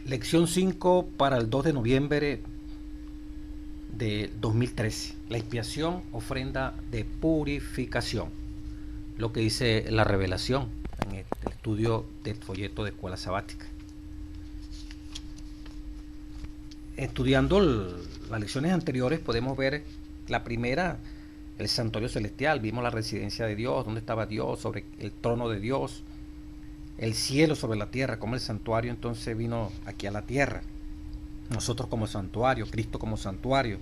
Lección 5 para el 2 de noviembre de 2013. La expiación, ofrenda de purificación. Lo que dice la revelación en el estudio del folleto de escuela sabática. Estudiando las lecciones anteriores podemos ver la primera, el santuario celestial. Vimos la residencia de Dios, dónde estaba Dios, sobre el trono de Dios, el cielo sobre la tierra, como el santuario entonces vino aquí a la tierra. Nosotros como santuario, Cristo como santuario.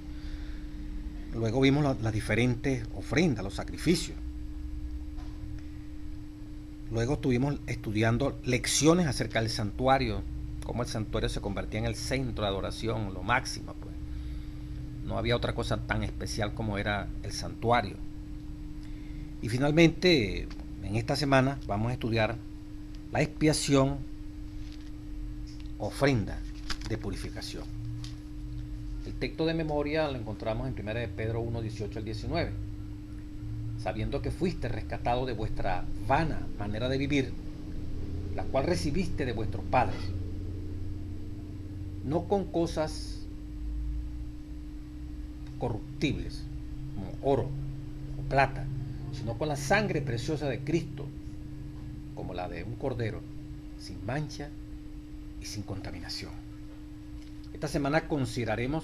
Luego vimos las diferentes ofrendas, los sacrificios. Luego estuvimos estudiando lecciones acerca del santuario, cómo el santuario se convertía en el centro de adoración, lo máximo, pues. No había otra cosa tan especial como era el santuario. Y finalmente, en esta semana vamos a estudiar la expiación, ofrenda de purificación. El texto de memoria lo encontramos en 1 de Pedro 1, 18 al 19. Sabiendo que fuiste rescatado de vuestra vana manera de vivir, la cual recibiste de vuestros padres, no con cosas corruptibles, como oro o plata, sino con la sangre preciosa de Cristo, como la de un cordero, sin mancha y sin contaminación. Esta semana consideraremos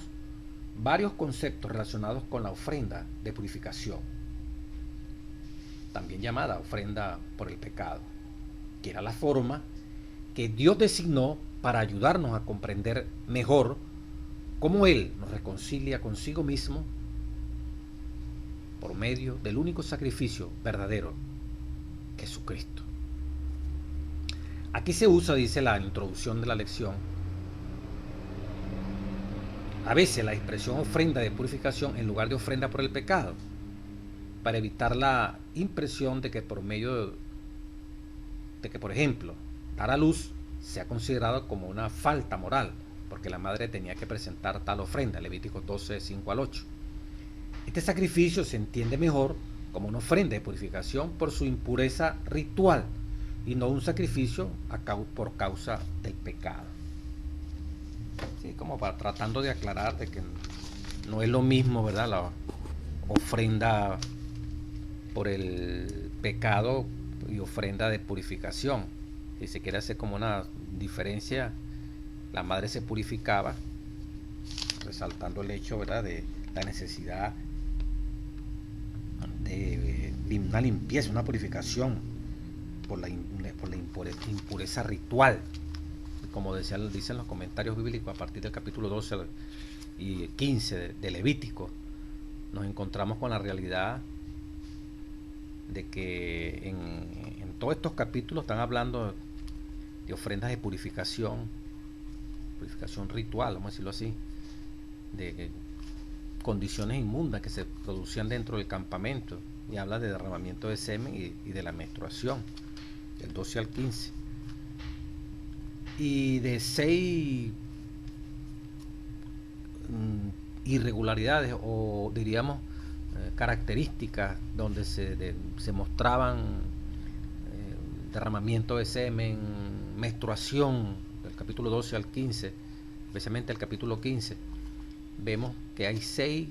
varios conceptos relacionados con la ofrenda de purificación, también llamada ofrenda por el pecado, que era la forma que Dios designó para ayudarnos a comprender mejor cómo Él nos reconcilia consigo mismo por medio del único sacrificio verdadero, Jesucristo. Aquí se usa, dice la introducción de la lección, a veces la expresión ofrenda de purificación en lugar de ofrenda por el pecado, para evitar la impresión de que por medio de que, por ejemplo, dar a luz sea considerado como una falta moral, porque la madre tenía que presentar tal ofrenda, Levíticos 12, 5 al 8. Este sacrificio se entiende mejor como una ofrenda de purificación por su impureza ritual y no un sacrificio por causa del pecado. Sí, como para tratando de aclarar de que no es lo mismo, ¿verdad?, la ofrenda por el pecado y ofrenda de purificación. Si se quiere hacer como una diferencia, la madre se purificaba, resaltando el hecho, ¿verdad?, de la necesidad de una limpieza, una purificación por la impureza ritual, como dicen los comentarios bíblicos a partir del capítulo 12 y 15 de Levítico. Nos encontramos con la realidad de que en todos estos capítulos están hablando de ofrendas de purificación ritual, vamos a decirlo así, de condiciones inmundas que se producían dentro del campamento, y habla de derramamiento de semen y de la menstruación, del 12 al 15, y de 6 irregularidades, o diríamos características, donde se mostraban derramamiento de semen, menstruación, del capítulo 12 al 15, especialmente el capítulo 15. Vemos que hay 6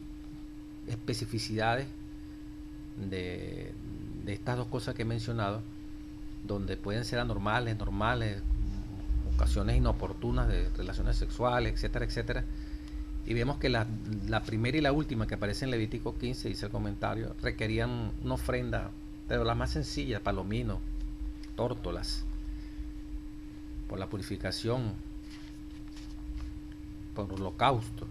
especificidades de estas dos cosas que he mencionado, donde pueden ser anormales, normales, ocasiones inoportunas de relaciones sexuales, etcétera, etcétera. Y vemos que la primera y la última que aparece en Levítico 15, dice el comentario, requerían una ofrenda, pero la más sencilla, palomino, tórtolas, por la purificación, por holocausto.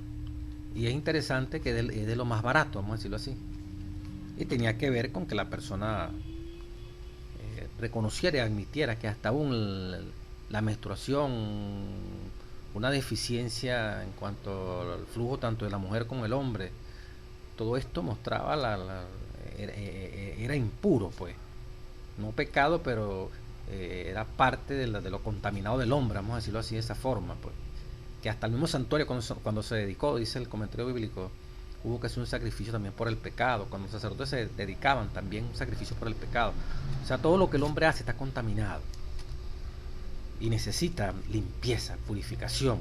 Y es interesante que es de lo más barato, vamos a decirlo así. Y tenía que ver con que la persona reconociera y admitiera que hasta aún la menstruación, una deficiencia en cuanto al flujo tanto de la mujer como del hombre, todo esto mostraba era impuro, pues. No pecado, pero era parte de lo contaminado del hombre, vamos a decirlo así, de esa forma, pues. Que hasta el mismo santuario cuando se dedicó, dice el comentario bíblico, hubo que hacer un sacrificio también por el pecado. Cuando los sacerdotes se dedicaban, también un sacrificio por el pecado. O sea, todo lo que el hombre hace está contaminado. y necesita limpieza, purificación.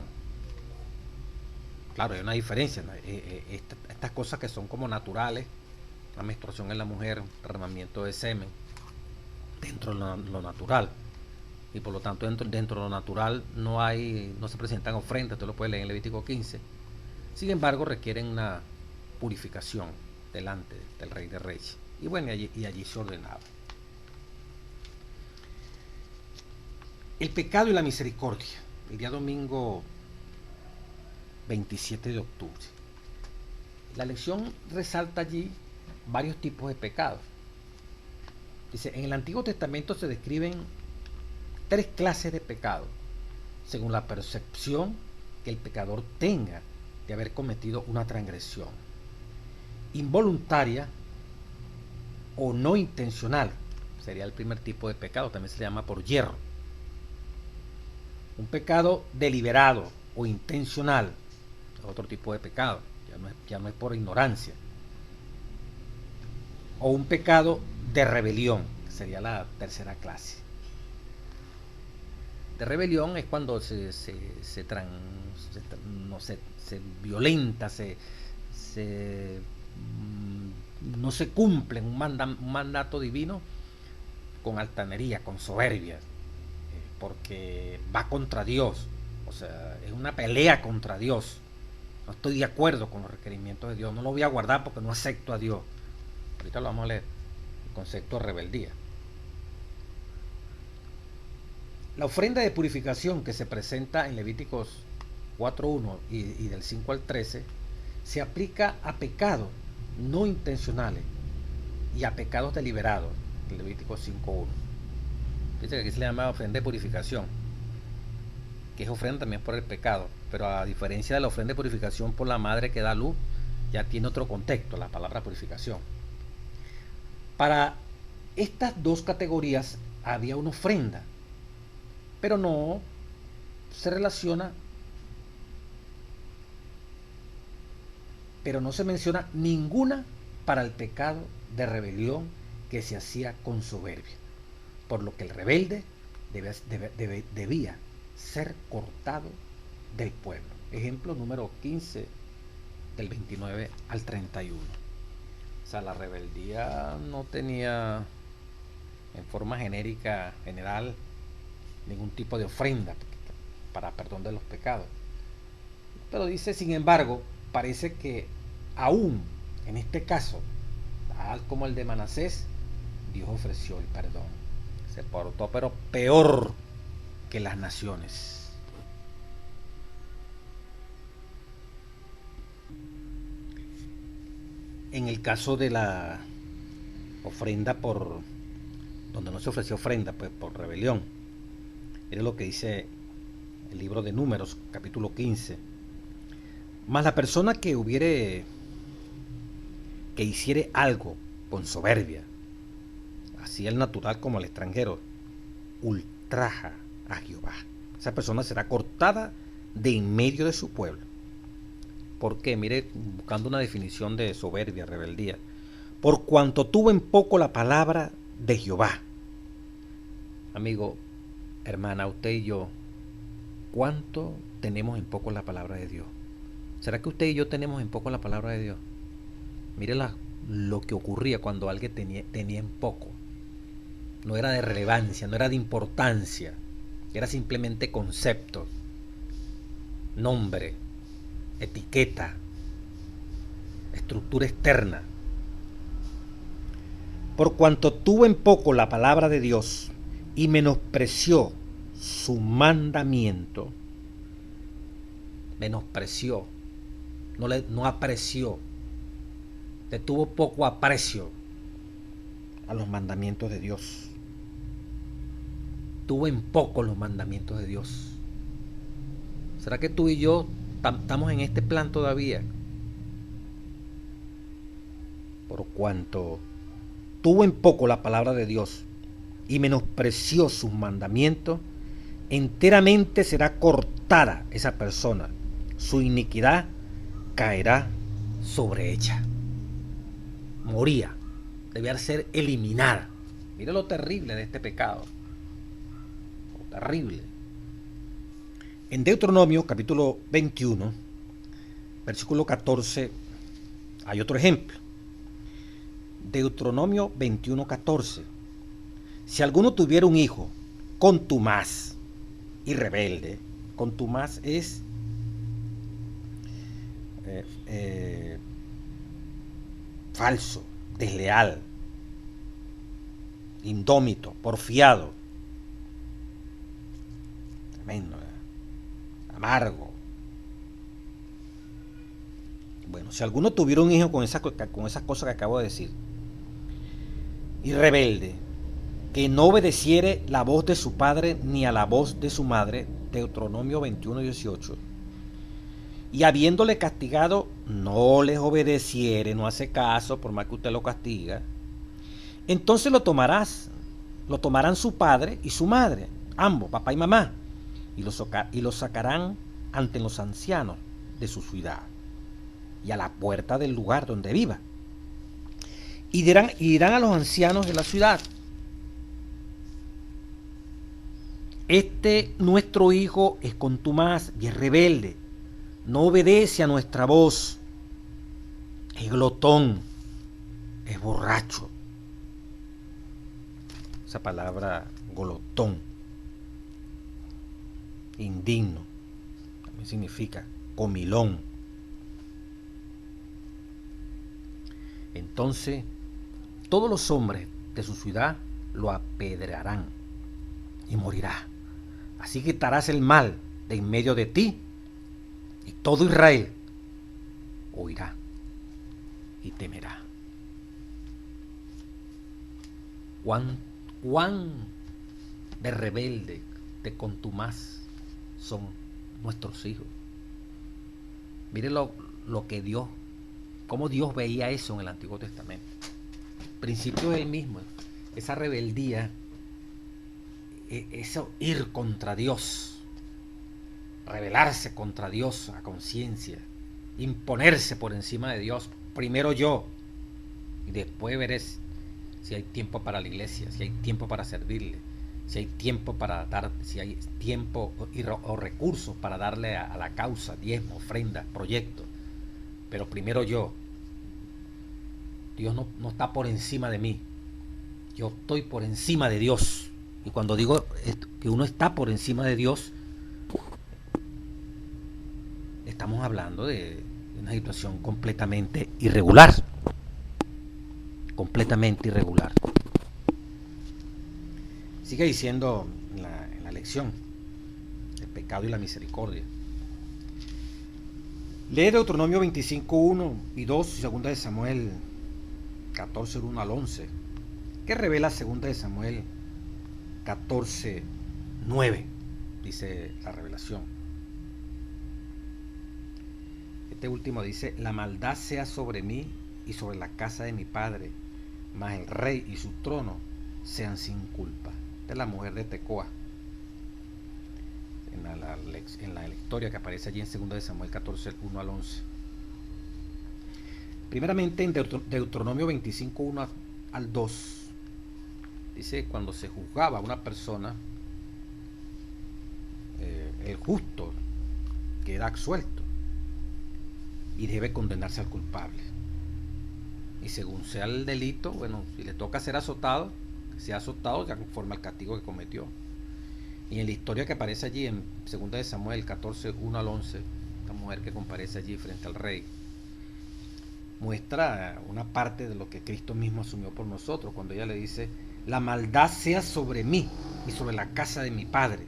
Claro, hay una diferencia. Estas cosas que son como naturales, la menstruación en la mujer, derramamiento de semen, dentro de lo natural. Y por lo tanto dentro de lo natural no se presentan ofrendas, usted lo puede leer en Levítico 15. Sin embargo, requieren una purificación delante del Rey de Reyes. Y bueno, allí se ordenaba. El pecado y la misericordia. El día domingo 27 de octubre. La lección resalta allí varios tipos de pecados. Dice, en el Antiguo Testamento se describen 3 clases de pecados, según la percepción que el pecador tenga de haber cometido una transgresión. Involuntaria o no intencional, sería el primer tipo de pecado, también se le llama por hierro. Un pecado deliberado o intencional, otro tipo de pecado, ya no es por ignorancia. O un pecado de rebelión, que sería la tercera clase. De rebelión es cuando se violenta, no se cumple un mandato divino con altanería, con soberbia, porque va contra Dios, o sea, es una pelea contra Dios. No estoy de acuerdo con los requerimientos de Dios, no lo voy a guardar porque no acepto a Dios. Ahorita lo vamos a leer, el concepto de rebeldía. La ofrenda de purificación que se presenta en Levíticos 4.1 y del 5 al 13 se aplica a pecados no intencionales y a pecados deliberados, en Levíticos 5.1. Dice que aquí se le llama ofrenda de purificación, que es ofrenda también por el pecado, pero a diferencia de la ofrenda de purificación por la madre que da luz, ya tiene otro contexto, la palabra purificación. Para estas dos categorías había una ofrenda, pero no se relaciona, pero no se menciona ninguna para el pecado de rebelión que se hacía con soberbia, por lo que el rebelde debía ser cortado del pueblo. Ejemplo número 15 del 29 al 31. O sea, la rebeldía no tenía en forma genérica, general, ningún tipo de ofrenda para perdón de los pecados. Pero dice, sin embargo, parece que aún en este caso, tal como el de Manasés, Dios ofreció el perdón. Se portó pero peor que las naciones. En el caso de la ofrenda donde no se ofreció ofrenda, pues por rebelión, era lo que dice el libro de Números, capítulo 15. Mas la persona que hiciere algo con soberbia, así el natural como el extranjero, ultraja a Jehová. Esa persona será cortada de en medio de su pueblo. ¿Por qué? Mire, buscando una definición de soberbia, rebeldía. Por cuanto tuvo en poco la palabra de Jehová. Amigo, hermana, usted y yo, ¿cuánto tenemos en poco la palabra de Dios? ¿Será que usted y yo tenemos en poco la palabra de Dios? Mire lo que ocurría cuando alguien tenía en poco. No era de relevancia, no era de importancia. Era simplemente concepto, nombre, etiqueta, estructura externa. Por cuanto tuvo en poco la palabra de Dios y menospreció su mandamiento, no apreció, le tuvo poco aprecio a los mandamientos de Dios. Tuvo en poco los mandamientos de Dios. ¿Será que tú y yo estamos en este plan todavía? Por cuanto tuvo en poco la palabra de Dios y menospreció sus mandamientos, enteramente será cortada esa persona. Su iniquidad caerá sobre ella. Moría, debía ser eliminada. Mira lo terrible de este pecado. Lo terrible. En Deuteronomio capítulo 21, versículo 14, hay otro ejemplo. Deuteronomio 21, 14. Si alguno tuviera un hijo contumaz y rebelde, contumaz es falso, desleal, indómito, porfiado, tremendo, amargo. Bueno, si alguno tuviera un hijo con esas cosas que acabo de decir, y rebelde, que no obedeciere la voz de su padre ni a la voz de su madre, Deuteronomio 21, 18, y habiéndole castigado, no les obedeciere, no hace caso, por más que usted lo castiga, entonces lo tomarán su padre y su madre, ambos, papá y mamá, y lo sacarán ante los ancianos de su ciudad y a la puerta del lugar donde viva. Y dirán a los ancianos de la ciudad: este nuestro hijo es contumaz y es rebelde, no obedece a nuestra voz, es glotón, es borracho. Esa palabra glotón, indigno, también significa comilón. Entonces todos los hombres de su ciudad lo apedrearán y morirá. Así quitarás el mal de en medio de ti, y todo Israel oirá y temerá. Cuán de rebelde, de contumaz son nuestros hijos. Miren lo que Dios, cómo Dios veía eso en el Antiguo Testamento. El principio es el mismo, esa rebeldía, eso ir contra Dios, rebelarse contra Dios a conciencia, imponerse por encima de Dios. Primero yo, y después veré si hay tiempo para la iglesia, si hay tiempo para servirle, si hay tiempo para dar, si hay tiempo o recursos para darle a la causa, diezmo, ofrenda, proyectos. Pero primero yo. Dios no está por encima de mí. Yo estoy por encima de Dios. Y cuando digo que uno está por encima de Dios, estamos hablando de una situación completamente irregular. Completamente irregular. Sigue diciendo en la lección el pecado y la misericordia. Lee Deuteronomio 25, 1 y 2 y 2 de Samuel 14, 1 al 11, que revela 2 de Samuel 14, 9, dice la revelación. Este último dice: la maldad sea sobre mí y sobre la casa de mi padre, mas el rey y su trono sean sin culpa. Esta es la mujer de Tecoa, en la historia que aparece allí en 2 de Samuel 14, 1 al 11. Primeramente en Deuteronomio 25, 1 al 2, dice: cuando se juzgaba a una persona, el justo queda absuelto y debe condenarse al culpable. Y según sea el delito, bueno, si le toca ser azotado, sea azotado ya conforme al castigo que cometió. Y en la historia que aparece allí en 2 de Samuel 14, 1 al 11, esta mujer que comparece allí frente al rey, muestra una parte de lo que Cristo mismo asumió por nosotros, cuando ella le dice: la maldad sea sobre mí y sobre la casa de mi padre,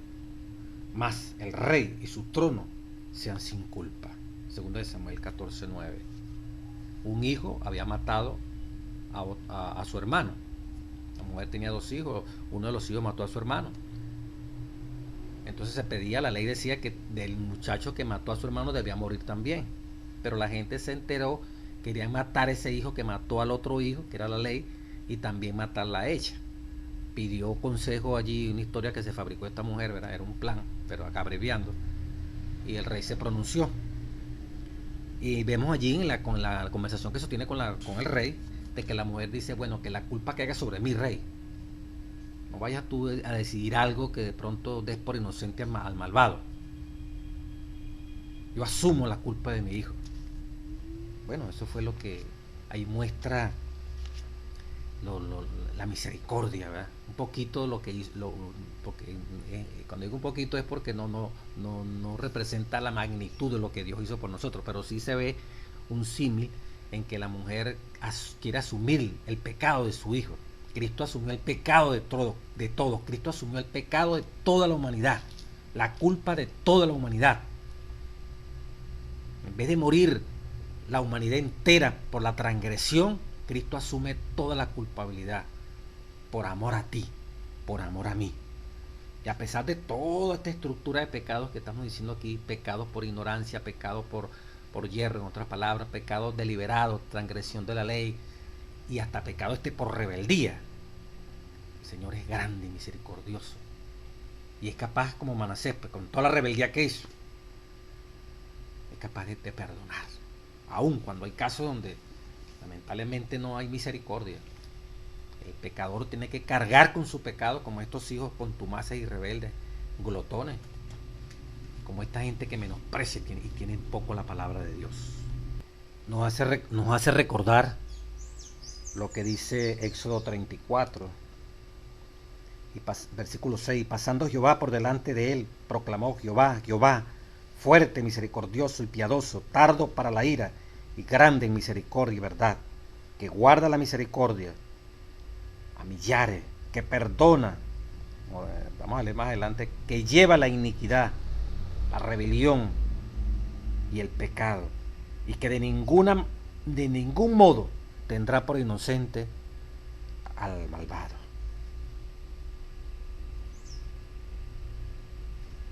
mas el rey y su trono sean sin culpa. 2 de Samuel 14, 9. Un hijo había matado a su hermano. La mujer tenía 2 hijos, uno de los hijos mató a su hermano. Entonces se pedía, la ley decía que del muchacho que mató a su hermano debía morir también. Pero la gente se enteró, querían matar a ese hijo que mató al otro hijo, que era la ley, y también matarla a ella. Pidió consejo allí, una historia que se fabricó esta mujer, ¿verdad? Era un plan, pero acá abreviando. Y el rey se pronunció. Y vemos allí con la conversación que sostiene con el rey, de que la mujer dice: bueno, que la culpa caiga sobre mi rey. No vayas tú a decidir algo que de pronto des por inocente al malvado. Yo asumo la culpa de mi hijo. Bueno, eso fue lo que ahí muestra la misericordia, ¿verdad? Un poquito lo que hizo, porque cuando digo un poquito es porque no representa la magnitud de lo que Dios hizo por nosotros, pero sí se ve un símil en que la mujer quiere asumir el pecado de su hijo. Cristo asumió el pecado de todo. Cristo asumió el pecado de toda la humanidad, la culpa de toda la humanidad. En vez de morir la humanidad entera por la transgresión, Cristo asume toda la culpabilidad por amor a ti, por amor a mí. Y a pesar de toda esta estructura de pecados que estamos diciendo aquí, pecados por ignorancia, pecados por hierro, en otras palabras, pecados deliberados, transgresión de la ley y hasta pecado por rebeldía, el Señor es grande y misericordioso y es capaz, como Manasés, pues, con toda la rebeldía que hizo, es capaz de perdonar, aun cuando hay casos donde lamentablemente no hay misericordia. El pecador tiene que cargar con su pecado, como estos hijos contumaces y rebeldes, glotones, como esta gente que menosprecia y tienen poco la palabra de Dios. Nos hace recordar lo que dice Éxodo 34, versículo 6. Pasando Jehová por delante de él, proclamó Jehová, fuerte, misericordioso y piadoso, tardo para la ira y grande en misericordia y verdad, que guarda la misericordia a millares, que perdona, vamos a leer más adelante, que lleva la iniquidad, la rebelión y el pecado, y que de ningún modo tendrá por inocente al malvado.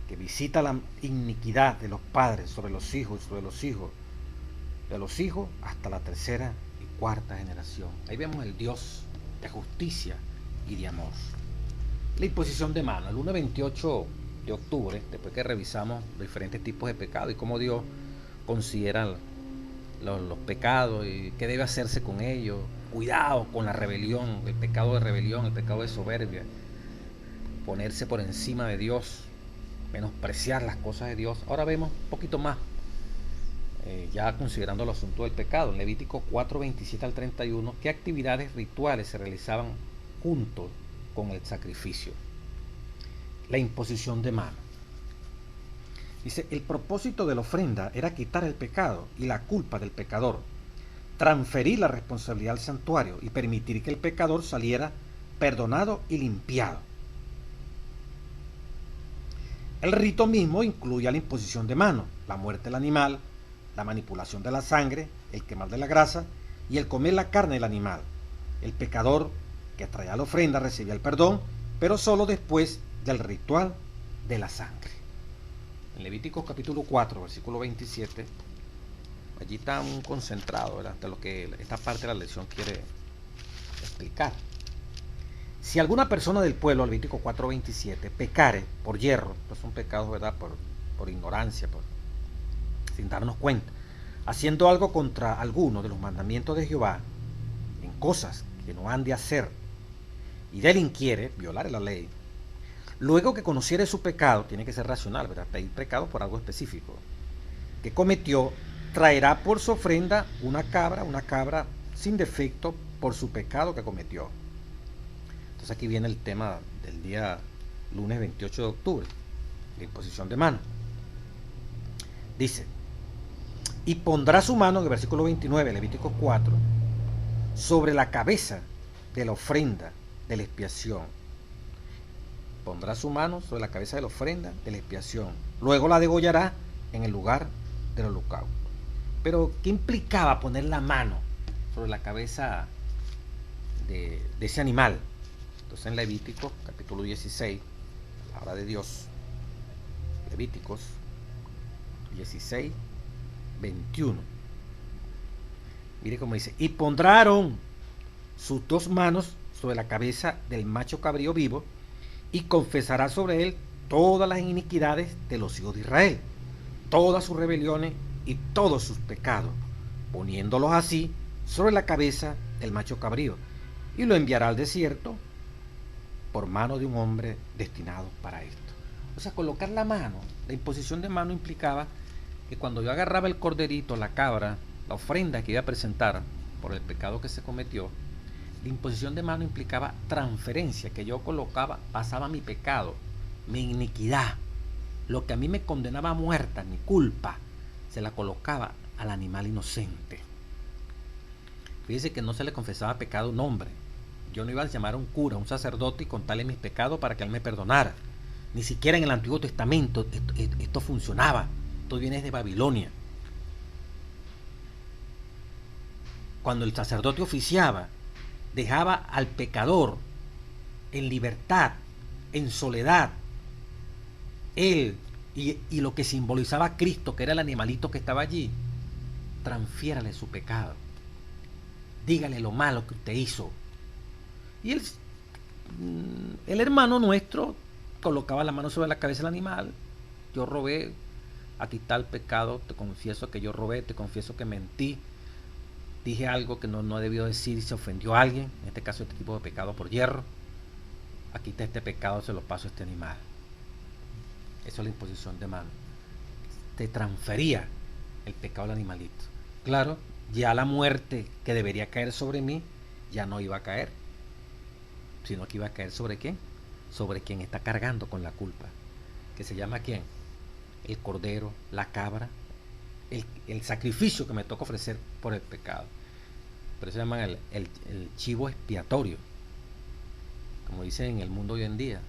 Que visita la iniquidad de los padres sobre los hijos, de los hijos hasta la tercera y cuarta generación. Ahí vemos el Dios de justicia y de amor. La imposición de mano, el lunes 28 de octubre, después que revisamos diferentes tipos de pecados y cómo Dios considera los pecados y qué debe hacerse con ellos, cuidado con la rebelión, el pecado de rebelión, el pecado de soberbia, ponerse por encima de Dios, menospreciar las cosas de Dios. Ahora vemos un poquito más, ya considerando el asunto del pecado, en Levítico 4, 27 al 31, qué actividades rituales se realizaban junto con el sacrificio. La imposición de mano. Dice, el propósito de la ofrenda era quitar el pecado y la culpa del pecador, transferir la responsabilidad al santuario y permitir que el pecador saliera perdonado y limpiado. El rito mismo incluye la imposición de mano, la muerte del animal, la manipulación de la sangre, el quemar de la grasa y el comer la carne del animal. El pecador que traía la ofrenda recibía el perdón, pero solo después del ritual de la sangre. En Levítico capítulo 4, versículo 27, allí está un concentrado, ¿verdad?, de lo que esta parte de la lección quiere explicar. Si alguna persona del pueblo, Levítico 4:27, pecare por hierro, pues son pecados, ¿verdad?, por ignorancia, sin darnos cuenta, haciendo algo contra alguno de los mandamientos de Jehová, en cosas que no han de hacer, y delinquiere, violar la ley, luego que conociere su pecado, tiene que ser racional, ¿verdad?, pedir pecado por algo específico, que cometió, traerá por su ofrenda una cabra sin defecto por su pecado que cometió. Entonces aquí viene el tema del día lunes 28 de octubre, la imposición de mano. Dice, y pondrá su mano, en el versículo 29, Levítico 4, sobre la cabeza de la ofrenda de la expiación. Pondrá su mano sobre la cabeza de la ofrenda de la expiación. Luego la degollará en el lugar del holocausto. Pero, ¿qué implicaba poner la mano sobre la cabeza de ese animal? Entonces en Levíticos capítulo 16, palabra de Dios, Levíticos 16, 21. Mire cómo dice, y pondrán sus dos manos sobre la cabeza del macho cabrío vivo y confesará sobre él todas las iniquidades de los hijos de Israel, todas sus rebeliones y todos sus pecados, poniéndolos así sobre la cabeza del macho cabrío, y lo enviará al desierto por mano de un hombre destinado para esto. O sea, colocar la mano, la imposición de mano implicaba que cuando yo agarraba el corderito, la cabra, la ofrenda que iba a presentar por el pecado que se cometió, la imposición de mano implicaba transferencia, que yo colocaba, pasaba mi pecado, mi iniquidad, lo que a mí me condenaba a muerte, mi culpa, se la colocaba al animal inocente. Fíjese que no se le confesaba pecado a un hombre. Yo no iba a llamar a un cura, a un sacerdote y contarle mis pecados para que él me perdonara. Ni siquiera en el Antiguo Testamento esto funcionaba. Esto viene de Babilonia. Cuando el sacerdote oficiaba, dejaba al pecador en libertad, en soledad. Él y lo que simbolizaba a Cristo, que era el animalito que estaba allí, transfiérale su pecado. Dígale lo malo que usted hizo. Y el hermano nuestro colocaba la mano sobre la cabeza del animal. Yo robé, aquí está el pecado, te confieso que yo robé, te confieso que mentí, dije algo que no debió decir y se ofendió a alguien, en este caso este tipo de pecado por hierro. Aquí está este pecado, se lo paso a este animal. Eso es la imposición de mano. Te transfería el pecado al animalito. Claro, ya la muerte que debería caer sobre mí ya no iba a caer, sino que iba a caer sobre quién, sobre quien está cargando con la culpa, que se llama quién, el cordero, la cabra, el sacrificio que me toca ofrecer por el pecado. Por eso se llama el chivo expiatorio, como dicen en el mundo hoy en día,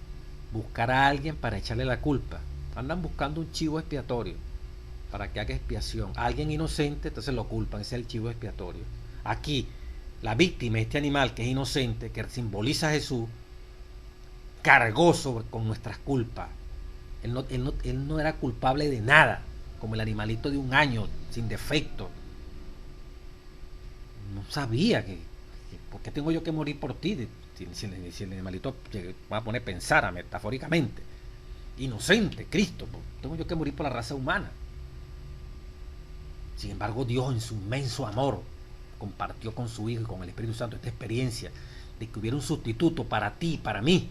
buscar a alguien para echarle la culpa. Andan buscando un chivo expiatorio para que haga expiación. A alguien inocente, entonces lo culpan, ese es el chivo expiatorio. Aquí, la víctima, este animal que es inocente, que simboliza a Jesús, cargó con nuestras culpas. Él no era culpable de nada, como el animalito de un año, sin defecto. No sabía ¿por qué tengo yo que morir por ti? Si el animalito va a poner a pensar metafóricamente. Inocente, Cristo, tengo yo que morir por la raza humana. Sin embargo, Dios en su inmenso amor compartió con su Hijo y con el Espíritu Santo esta experiencia de que hubiera un sustituto para ti y para mí,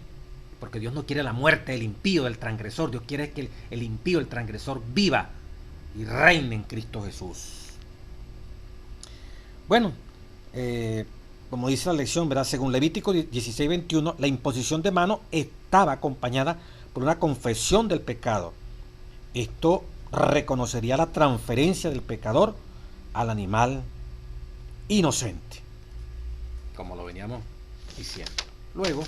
porque Dios no quiere la muerte del impío, del transgresor. Dios quiere que el impío, el transgresor viva y reine en Cristo Jesús. Bueno, como dice la lección, ¿verdad? Según Levítico 16:21, la imposición de mano estaba acompañada por una confesión del pecado. Esto reconocería la transferencia del pecador al animal inocente, como lo veníamos diciendo. Luego,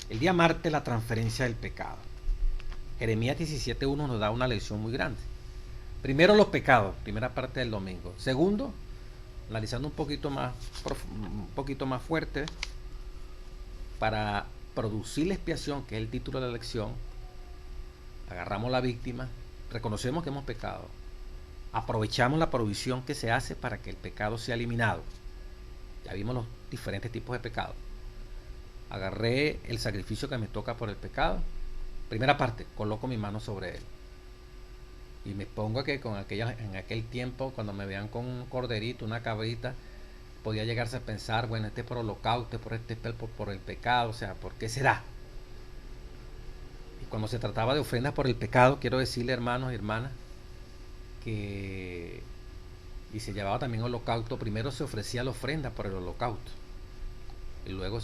el día martes, la transferencia del pecado. Jeremías 17:1 nos da una lección muy grande. Primero, los pecados, primera parte del domingo. Segundo, analizando un poquito más fuerte, para producir la expiación, que es el título de la lección, agarramos la víctima, reconocemos que hemos pecado, aprovechamos la provisión que se hace para que el pecado sea eliminado. Ya vimos los diferentes tipos de pecado. Agarré el sacrificio que me toca por el pecado. Primera parte, coloco mi mano sobre él. Y me pongo que en aquel tiempo, cuando me vean con un corderito, una cabrita, podía llegarse a pensar, bueno, este es por holocausto, por el pecado, o sea, ¿por qué será? Y cuando se trataba de ofrendas por el pecado, quiero decirle, hermanos y hermanas, que y se llevaba también holocausto. Primero se ofrecía la ofrenda por el holocausto, y luego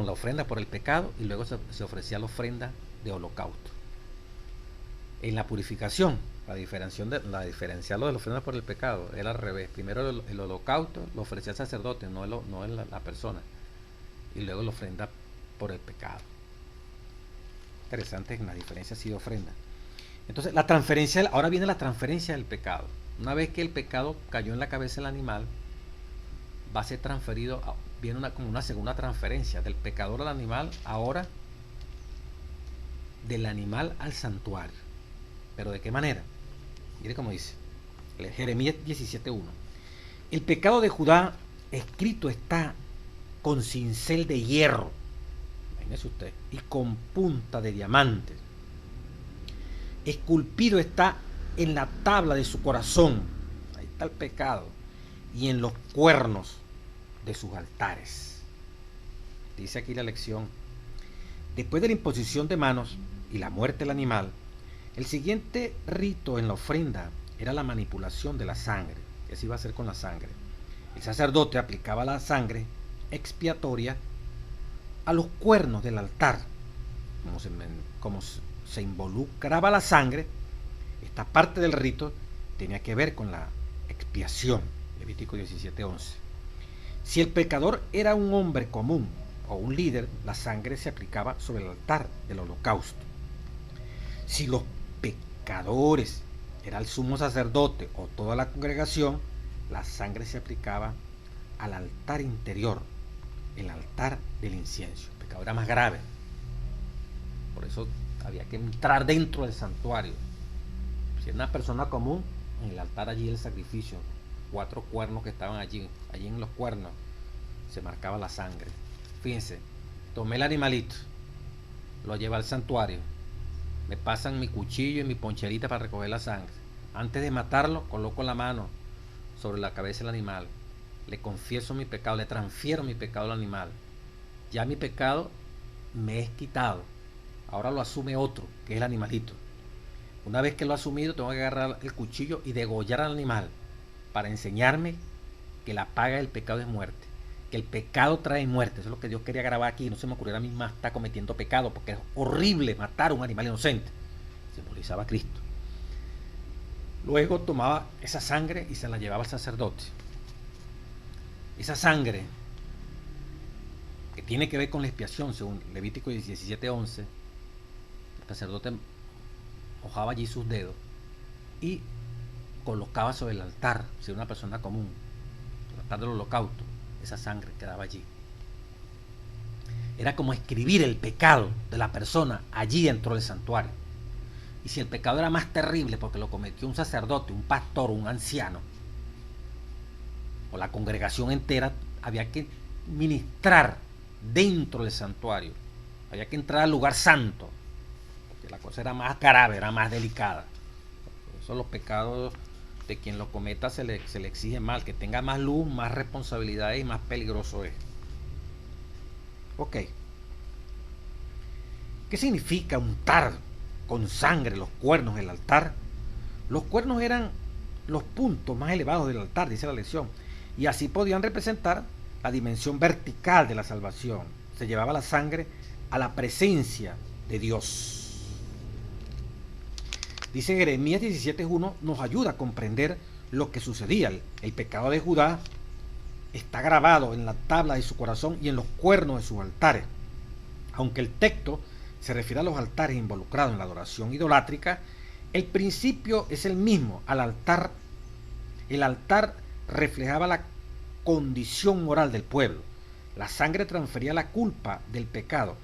la ofrenda por el pecado, y luego se ofrecía la ofrenda de holocausto. En la purificación, la diferenciarlo de la ofrenda por el pecado era al revés. Primero el holocausto lo ofrecía el sacerdote, no la persona, y luego la ofrenda por el pecado. Interesante en la diferencia así de ofrenda. Entonces, ahora viene la transferencia del pecado. Una vez que el pecado cayó en la cabeza del animal, va a ser transferido, viene como una segunda transferencia del pecador al animal, ahora del animal al santuario. ¿Pero de qué manera? Mire cómo dice Jeremías 17:1. El pecado de Judá escrito está con cincel de hierro, imagínese usted, y con punta de diamantes. Esculpido está en la tabla de su corazón, ahí está el pecado, y en los cuernos de sus altares. Dice aquí la lección: después de la imposición de manos y la muerte del animal, El siguiente rito en la ofrenda era la manipulación de la sangre. ¿Qué se iba a hacer con la sangre? El sacerdote aplicaba la sangre expiatoria a los cuernos del altar. Como se involucraba la sangre, esta parte del rito tenía que ver con la expiación. Levítico 17:11. Si el pecador era un hombre común o un líder, la sangre se aplicaba sobre el altar del holocausto. Si los pecadores era el sumo sacerdote o toda la congregación, la sangre se aplicaba al altar interior, el altar del incienso. El pecado era más grave. Por eso había que entrar dentro del santuario. Si era una persona común, en el altar allí el sacrificio, 4 cuernos que estaban allí en los cuernos se marcaba la sangre. Fíjense, tomé el animalito, lo llevé al santuario, me pasan mi cuchillo y mi poncherita para recoger la sangre. Antes de matarlo, coloco la mano sobre la cabeza del animal, le confieso mi pecado, le transfiero mi pecado al animal. Ya mi pecado me es quitado, ahora lo asume otro, que es el animalito. Una vez que lo he asumido, tengo que agarrar el cuchillo y degollar al animal para enseñarme que la paga del pecado es muerte, que el pecado trae muerte. Eso es lo que Dios quería grabar aquí. No se me ocurriera a mí más estar cometiendo pecado, porque es horrible matar a un animal inocente. Simbolizaba a Cristo. Luego tomaba esa sangre y se la llevaba al sacerdote. Esa sangre, que tiene que ver con la expiación, según Levítico 17:11, el sacerdote mojaba allí sus dedos y colocaba sobre el altar, si era una persona común, el altar del holocausto, esa sangre quedaba allí. Era como escribir el pecado de la persona allí dentro del santuario. Y si el pecado era más terrible porque lo cometió un sacerdote, un pastor, un anciano, o la congregación entera, había que ministrar dentro del santuario, había que entrar al lugar santo, porque la cosa era más grave, era más delicada. Por eso los pecados de quien lo cometa se le exige más, que tenga más luz, más responsabilidades y más peligroso es. Ok. ¿Qué significa untar con sangre los cuernos del altar? Los cuernos eran los puntos más elevados del altar, dice la lección, y así podían representar la dimensión vertical de la salvación. Se llevaba la sangre a la presencia de Dios. Dice Jeremías 17:1, nos ayuda a comprender lo que sucedía. El pecado de Judá está grabado en la tabla de su corazón y en los cuernos de sus altares. Aunque el texto se refiere a los altares involucrados en la adoración idolátrica, el principio es el mismo. El altar reflejaba la condición moral del pueblo. La sangre transfería la culpa del pecado,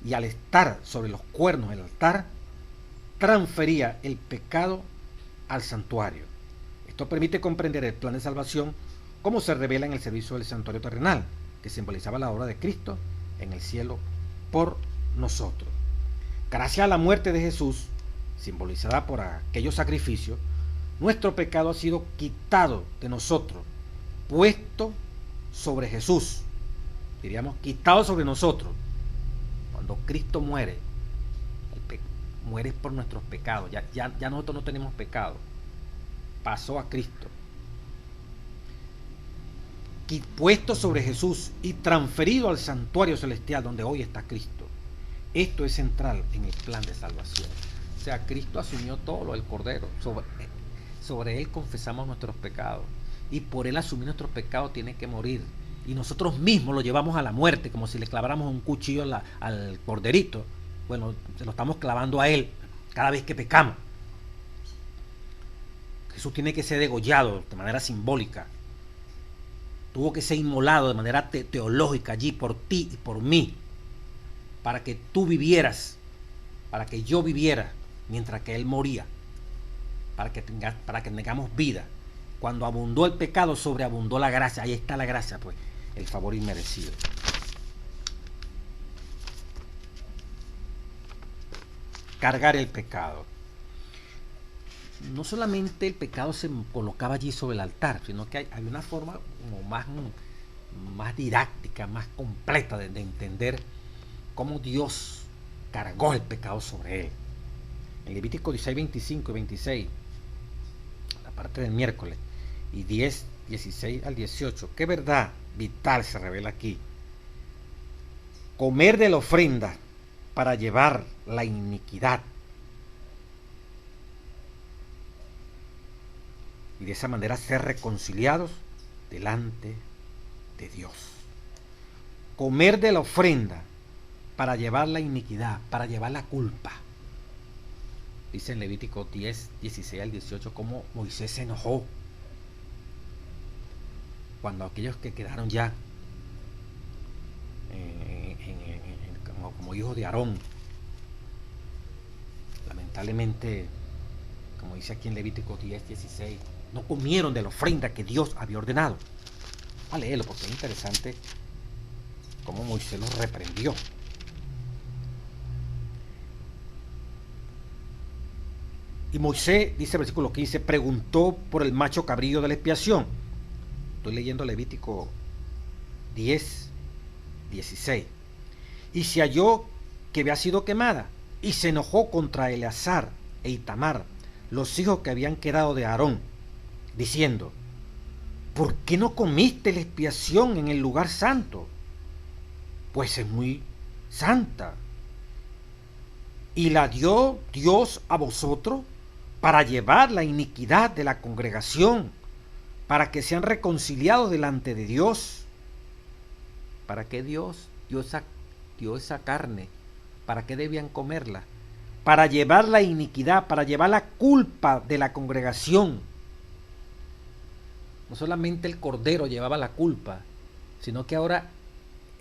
y al estar sobre los cuernos del altar, transfería el pecado al santuario. Esto permite comprender el plan de salvación como se revela en el servicio del santuario terrenal, que simbolizaba la obra de Cristo en el cielo por nosotros. Gracias a la muerte de Jesús, simbolizada por aquellos sacrificios, nuestro pecado ha sido quitado de nosotros, puesto sobre Jesús. Diríamos, quitado sobre nosotros. Cuando Cristo muere, muere por nuestros pecados. Ya nosotros no tenemos pecado. Pasó a Cristo. Puesto sobre Jesús y transferido al santuario celestial donde hoy está Cristo. Esto es central en el plan de salvación. O sea, Cristo asumió todo lo del Cordero. Sobre Él confesamos nuestros pecados. Y por Él asumir nuestros pecados tiene que morir. Y nosotros mismos lo llevamos a la muerte, como si le claváramos un cuchillo al corderito. Bueno, se lo estamos clavando a Él cada vez que pecamos. Jesús tiene que ser degollado de manera simbólica. Tuvo que ser inmolado de manera teológica allí por ti y por mí, para que tú vivieras, para que yo viviera mientras que Él moría, para que tengamos vida. Cuando abundó el pecado, sobreabundó la gracia. Ahí está la gracia, pues, el favor inmerecido. Cargar el pecado. No solamente el pecado se colocaba allí sobre el altar, sino que había una forma como más didáctica, más completa de entender cómo Dios cargó el pecado sobre Él. En Levítico 16, 25 y 26, la parte del miércoles, y 10, 16 al 18, qué verdad vital se revela aquí. Comer de la ofrenda para llevar la iniquidad. Y de esa manera ser reconciliados delante de Dios. Comer de la ofrenda para llevar la iniquidad, para llevar la culpa. Dice en Levítico 10, 16 al 18 cómo Moisés se enojó cuando aquellos que quedaron ya como hijos de Aarón, lamentablemente, como dice aquí en Levítico 10, 16, no comieron de la ofrenda que Dios había ordenado. A leerlo porque es interesante cómo Moisés los reprendió. Y Moisés, dice el versículo 15, preguntó por el macho cabrillo de la expiación. Estoy leyendo Levítico 10, 16. Y se halló que había sido quemada, y se enojó contra Eleazar e Itamar, los hijos que habían quedado de Aarón, diciendo: ¿por qué no comiste la expiación en el lugar santo? Pues es muy santa. Y la dio Dios a vosotros para llevar la iniquidad de la congregación, para que sean reconciliados delante de Dios. ¿Para qué Dios dio esa carne? ¿Para qué debían comerla? Para llevar la iniquidad, para llevar la culpa de la congregación. No solamente el cordero llevaba la culpa, sino que ahora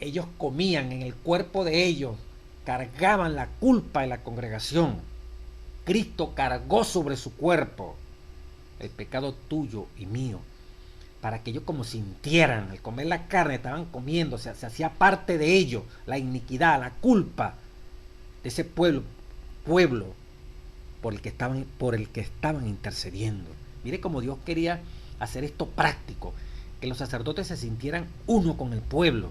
ellos comían en el cuerpo de ellos, cargaban la culpa de la congregación. Cristo cargó sobre su cuerpo el pecado tuyo y mío, para que ellos como sintieran, al comer la carne estaban comiendo, se hacía parte de ellos la iniquidad, la culpa de ese pueblo por el que estaban intercediendo. Mire cómo Dios quería hacer esto práctico, que los sacerdotes se sintieran uno con el pueblo.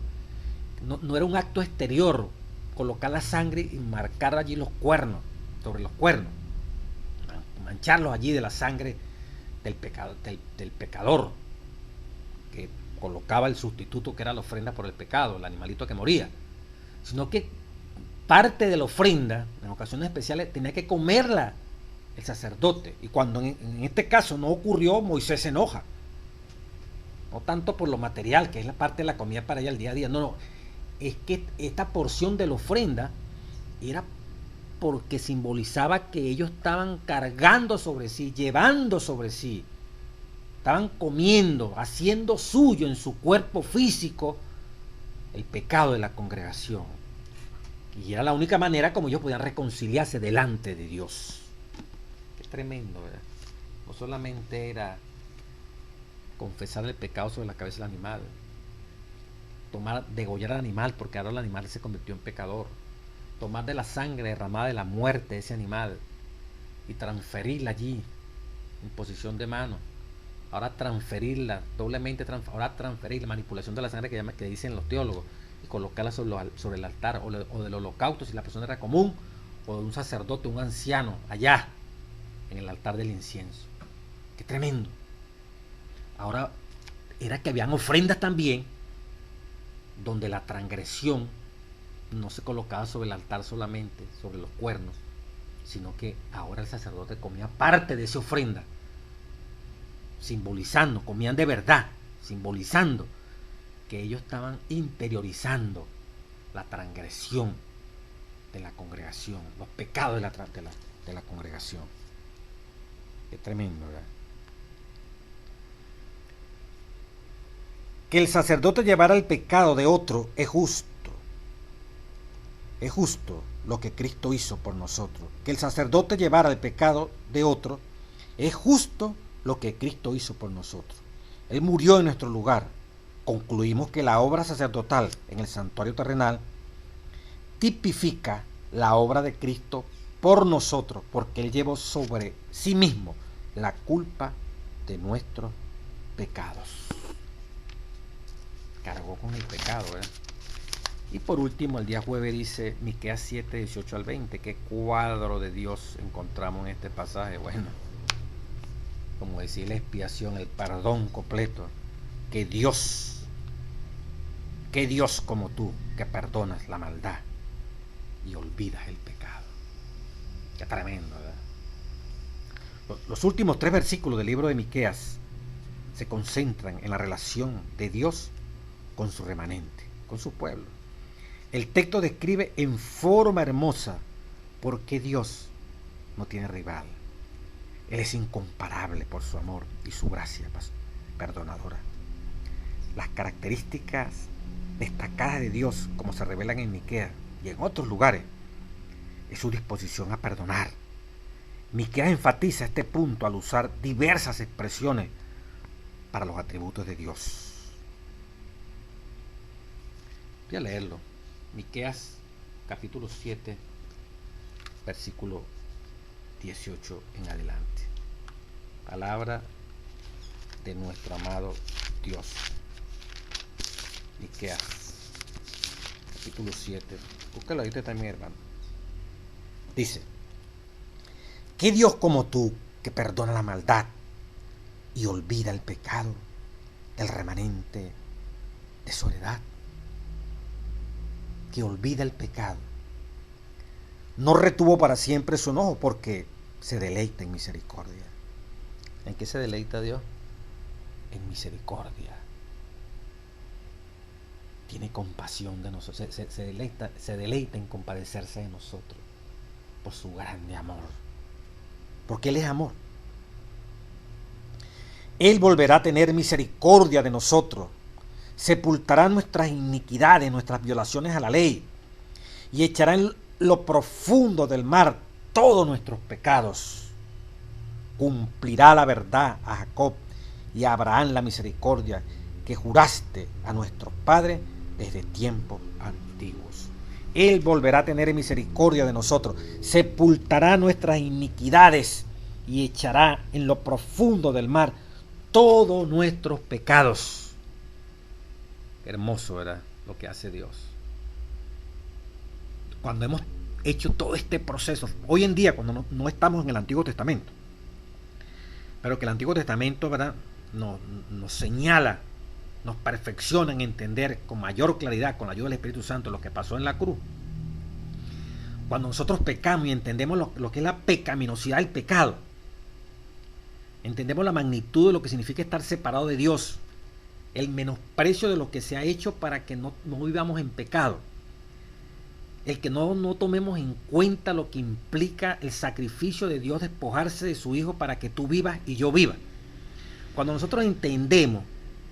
No era un acto exterior colocar la sangre y marcar allí los cuernos, sobre los cuernos, mancharlos allí de la sangre del pecador, que colocaba el sustituto que era la ofrenda por el pecado, el animalito que moría, sino que parte de la ofrenda, en ocasiones especiales, tenía que comerla el sacerdote. Y cuando en este caso no ocurrió, Moisés se enoja. No tanto por lo material, que es la parte de la comida para ella el día a día. No. Es que esta porción de la ofrenda era porque simbolizaba que ellos estaban cargando sobre sí, llevando sobre sí. Estaban comiendo, haciendo suyo en su cuerpo físico el pecado de la congregación. Y era la única manera como ellos podían reconciliarse delante de Dios. Qué tremendo, ¿verdad? No solamente era confesar el pecado sobre la cabeza del animal, degollar al animal, porque ahora el animal se convirtió en pecador, tomar de la sangre derramada de la muerte de ese animal y transferirla allí en posición de mano. Ahora transferirla, doblemente ahora transferir la manipulación de la sangre que dicen los teólogos, y colocarla sobre el altar, o del holocausto si la persona era común, o de un sacerdote, un anciano, allá en el altar del incienso. Qué tremendo. Ahora era que habían ofrendas también donde la transgresión no se colocaba sobre el altar solamente, sobre los cuernos, sino que ahora el sacerdote comía parte de esa ofrenda, simbolizando, comían de verdad, simbolizando que ellos estaban interiorizando la transgresión de la congregación, los pecados de la congregación. Qué tremendo, ¿verdad? Que el sacerdote llevara el pecado de otro es justo. Es justo lo que Cristo hizo por nosotros. Que el sacerdote llevara el pecado de otro es justo lo que Cristo hizo por nosotros. Él murió en nuestro lugar. Concluimos que la obra sacerdotal en el santuario terrenal tipifica la obra de Cristo por nosotros, porque Él llevó sobre sí mismo la culpa de nuestros pecados. Cargó con el pecado, ¿verdad? Y por último, el día jueves dice Miqueas 7, 18 al 20. ¿Qué cuadro de Dios encontramos en este pasaje? Bueno, como decir la expiación, el perdón completo. Que Dios como tú, que perdonas la maldad y olvidas el pecado. Qué tremendo, ¿verdad? Los últimos 3 versículos del libro de Miqueas se concentran en la relación de Dios con su remanente, con su pueblo. El texto describe en forma hermosa por qué Dios no tiene rival. Él es incomparable por su amor y su gracia perdonadora. Las características destacadas de Dios, como se revelan en Miqueas y en otros lugares, es su disposición a perdonar. Miqueas enfatiza este punto al usar diversas expresiones para los atributos de Dios. Voy a leerlo. Miqueas capítulo 7, versículo 18 en adelante. Palabra de nuestro amado Dios. Miqueas capítulo 7. Búscalo ahí también, hermano. Dice: ¿qué Dios como tú, que perdona la maldad y olvida el pecado del remanente de soledad? Que olvida el pecado. No retuvo para siempre su enojo, porque se deleita en misericordia. ¿En qué se deleita Dios? En misericordia. Tiene compasión de nosotros. Se deleita en compadecerse de nosotros por su grande amor. Porque Él es amor. Él volverá a tener misericordia de nosotros. Sepultará nuestras iniquidades, nuestras violaciones a la ley, y echará en lo profundo del mar todos nuestros pecados. Cumplirá la verdad a Jacob y a Abraham la misericordia que juraste a nuestros padres desde tiempos antiguos. Él volverá a tener misericordia de nosotros, sepultará nuestras iniquidades y echará en lo profundo del mar todos nuestros pecados. Hermoso, ¿verdad? Lo que hace Dios. Cuando hemos hecho todo este proceso, hoy en día, cuando no estamos en el Antiguo Testamento, pero que el Antiguo Testamento, ¿verdad?, nos señala, nos perfecciona en entender con mayor claridad, con la ayuda del Espíritu Santo, lo que pasó en la cruz. Cuando nosotros pecamos y entendemos lo que es la pecaminosidad del pecado, entendemos la magnitud de lo que significa estar separado de Dios, el menosprecio de lo que se ha hecho para que no vivamos en pecado, el que no tomemos en cuenta lo que implica el sacrificio de Dios, despojarse de su Hijo para que tú vivas y yo viva. Cuando nosotros entendemos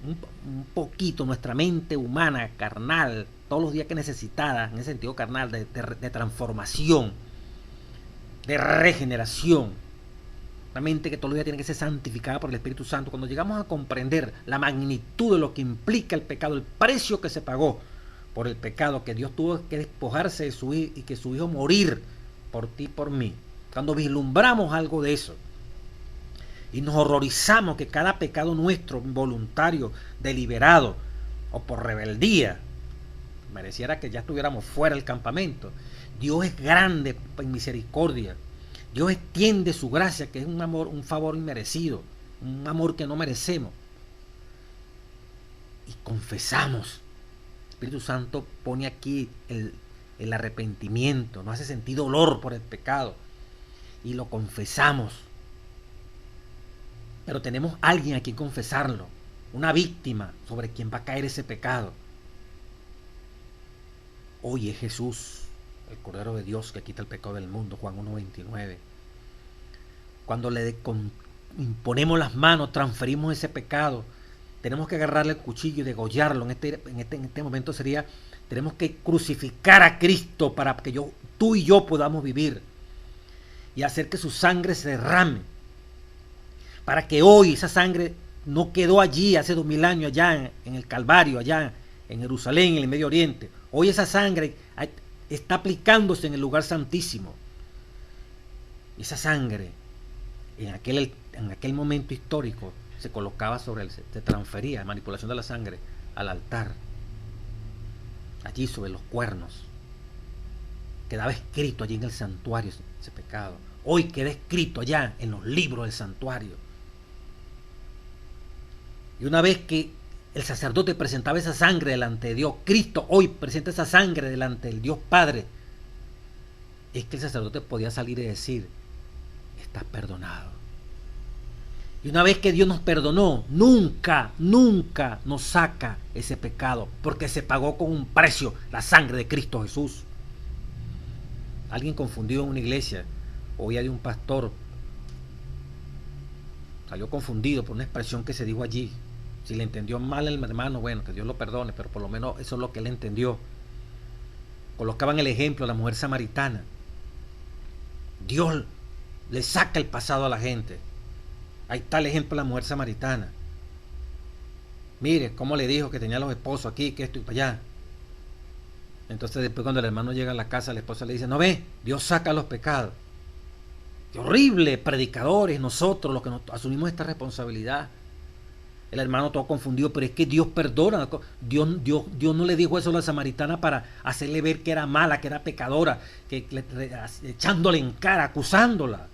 un poquito nuestra mente humana, carnal, todos los días que necesitada, en ese sentido carnal, de transformación, de regeneración, una mente que todos los días tiene que ser santificada por el Espíritu Santo. Cuando llegamos a comprender la magnitud de lo que implica el pecado, el precio que se pagó por el pecado, que Dios tuvo que despojarse de su Hijo y que su Hijo morir por ti y por mí, cuando vislumbramos algo de eso y nos horrorizamos que cada pecado nuestro, involuntario, deliberado o por rebeldía, mereciera que ya estuviéramos fuera del campamento, Dios es grande en misericordia. Dios extiende su gracia, que es un amor, un favor inmerecido, un amor que no merecemos. Y confesamos. El Espíritu Santo pone aquí el arrepentimiento, nos hace sentir dolor por el pecado. Y lo confesamos. Pero tenemos alguien a quien confesarlo, una víctima sobre quien va a caer ese pecado. Hoy es Jesús, el Cordero de Dios que quita el pecado del mundo, Juan 1:29. Cuando le imponemos las manos, transferimos ese pecado, tenemos que agarrarle el cuchillo y degollarlo. En este momento tenemos que crucificar a Cristo para que tú y yo podamos vivir y hacer que su sangre se derrame, para que hoy esa sangre no quedó allí hace 2000 años allá en el Calvario, allá en Jerusalén, en el Medio Oriente. Hoy esa sangre está aplicándose en el lugar santísimo. Esa sangre en aquel momento histórico se colocaba se transfería, manipulación de la sangre, al altar. allí sobre los cuernos. Quedaba escrito allí en el santuario ese pecado. Hoy queda escrito allá en los libros del santuario. Y una vez que el sacerdote presentaba esa sangre delante de Dios, Cristo hoy presenta esa sangre delante del Dios Padre, es que el sacerdote podía salir y decir: estás perdonado. Y una vez que Dios nos perdonó, nunca nos saca ese pecado, porque se pagó con un precio, la sangre de Cristo Jesús. Alguien confundido en una iglesia, oía de un pastor, salió confundido por una expresión que se dijo allí. Si le entendió mal el hermano, bueno, que Dios lo perdone, pero por lo menos eso es lo que él entendió. Colocaban el ejemplo de la mujer samaritana. Dios le saca el pasado a la gente. Ahí está el ejemplo de la mujer samaritana. Mire cómo le dijo que tenía los esposos aquí, que esto y para allá. Entonces después cuando el hermano llega a la casa, la esposa le dice: no ve, Dios saca los pecados. Qué horrible, predicadores, nosotros los que nos asumimos esta responsabilidad. El hermano todo confundido, pero es que Dios perdona. Dios no le dijo eso a la samaritana para hacerle ver que era mala, que era pecadora, echándole en cara, acusándola.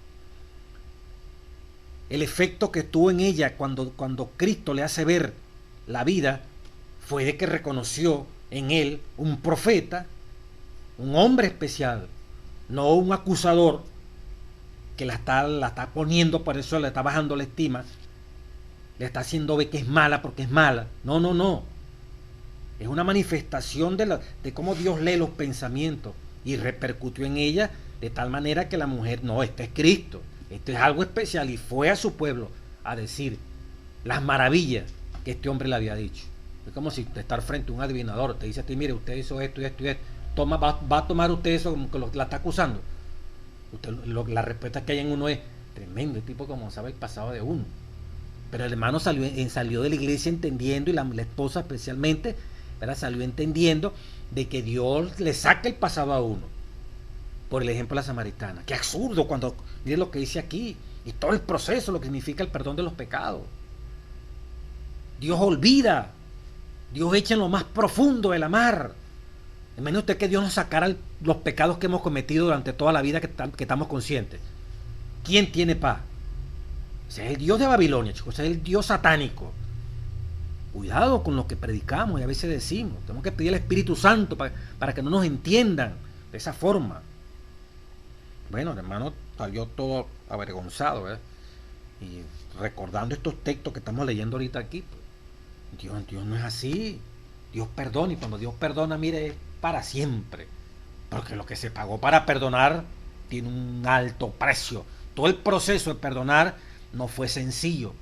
El efecto que tuvo en ella cuando Cristo le hace ver la vida fue de que reconoció en él un profeta, un hombre especial, no un acusador que la está poniendo, por eso le está bajando la estima, le está haciendo ver que es mala porque es mala. No. Es una manifestación de cómo Dios lee los pensamientos y repercutió en ella de tal manera que la mujer, no, este es Cristo, esto es algo especial, y fue a su pueblo a decir las maravillas que este hombre le había dicho. Es como si estar frente a un adivinador, te dice a ti: mire, usted hizo esto y esto y esto, va a tomar usted eso como que la está acusando. La respuesta que hay en uno es: tremendo, el tipo como sabe el pasado de uno. Pero el hermano salió de la iglesia entendiendo, y la esposa especialmente, ¿verdad?, salió entendiendo de que Dios le saca el pasado a uno. Por el ejemplo de la samaritana. Qué absurdo cuando mire lo que dice aquí, y todo el proceso, lo que significa el perdón de los pecados. Dios olvida, Dios echa en lo más profundo de la mar. Imagine usted que Dios nos sacara los pecados que hemos cometido durante toda la vida que estamos conscientes. ¿Quién tiene paz? Ese es el Dios de Babilonia, chicos, ese es el Dios satánico. Cuidado con lo que predicamos y a veces decimos. Tenemos que pedir al Espíritu Santo para que no nos entiendan de esa forma. Bueno, el hermano salió todo avergonzado, ¿verdad? Y recordando estos textos que estamos leyendo ahorita aquí, pues, Dios no es así. Dios perdona, y cuando Dios perdona, mire, es para siempre. Porque lo que se pagó para perdonar tiene un alto precio. Todo el proceso de perdonar no fue sencillo.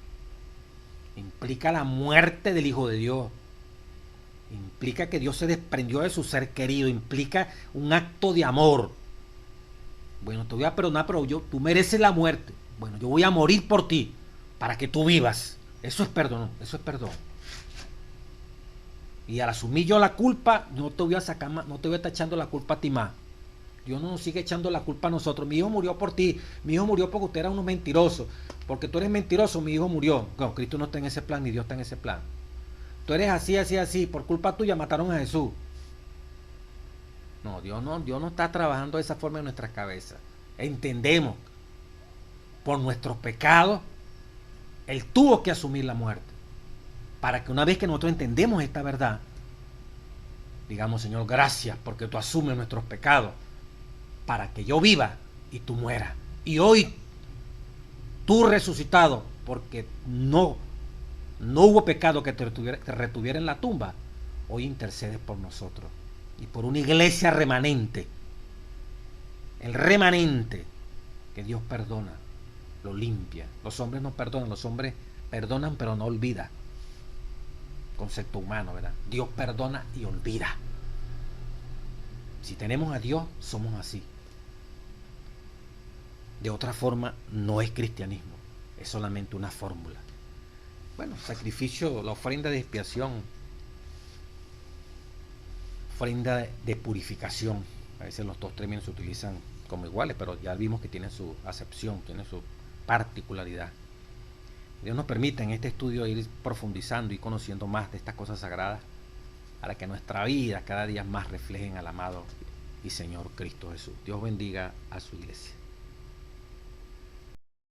Implica la muerte del Hijo de Dios. Implica que Dios se desprendió de su ser querido. Implica un acto de amor. Bueno, te voy a perdonar, pero tú mereces la muerte. Bueno, yo voy a morir por ti para que tú vivas. Eso es perdón, eso es perdón. Y al asumir yo la culpa, no te voy a sacar más, no te voy a estar echando la culpa a ti más. Dios no nos sigue echando la culpa a nosotros. Mi hijo murió por ti, mi hijo murió porque usted era uno mentiroso. Porque tú eres mentiroso, mi hijo murió. No, Cristo no está en ese plan, ni Dios está en ese plan. Tú eres así, por culpa tuya mataron a Jesús. No, Dios no está trabajando de esa forma en nuestras cabezas. Entendemos, por nuestros pecados, Él tuvo que asumir la muerte. Para que una vez que nosotros entendemos esta verdad, digamos: Señor, gracias porque tú asumes nuestros pecados, para que yo viva y tú mueras. Y hoy, tú resucitado, porque no hubo pecado que te retuviera en la tumba, hoy intercedes por nosotros y por una iglesia remanente. El remanente que Dios perdona, lo limpia. Los hombres no perdonan, los hombres perdonan pero no olvidan. Concepto humano, ¿verdad? Dios perdona y olvida. Si tenemos a Dios, somos así. De otra forma, no es cristianismo, es solamente una fórmula. Bueno, sacrificio, la ofrenda de expiación, ofrenda de purificación. A veces los dos términos se utilizan como iguales, pero ya vimos que tienen su acepción, tienen su particularidad. Dios nos permite en este estudio ir profundizando y conociendo más de estas cosas sagradas, para que nuestra vida cada día más reflejen al amado y Señor Cristo Jesús. Dios bendiga a su iglesia.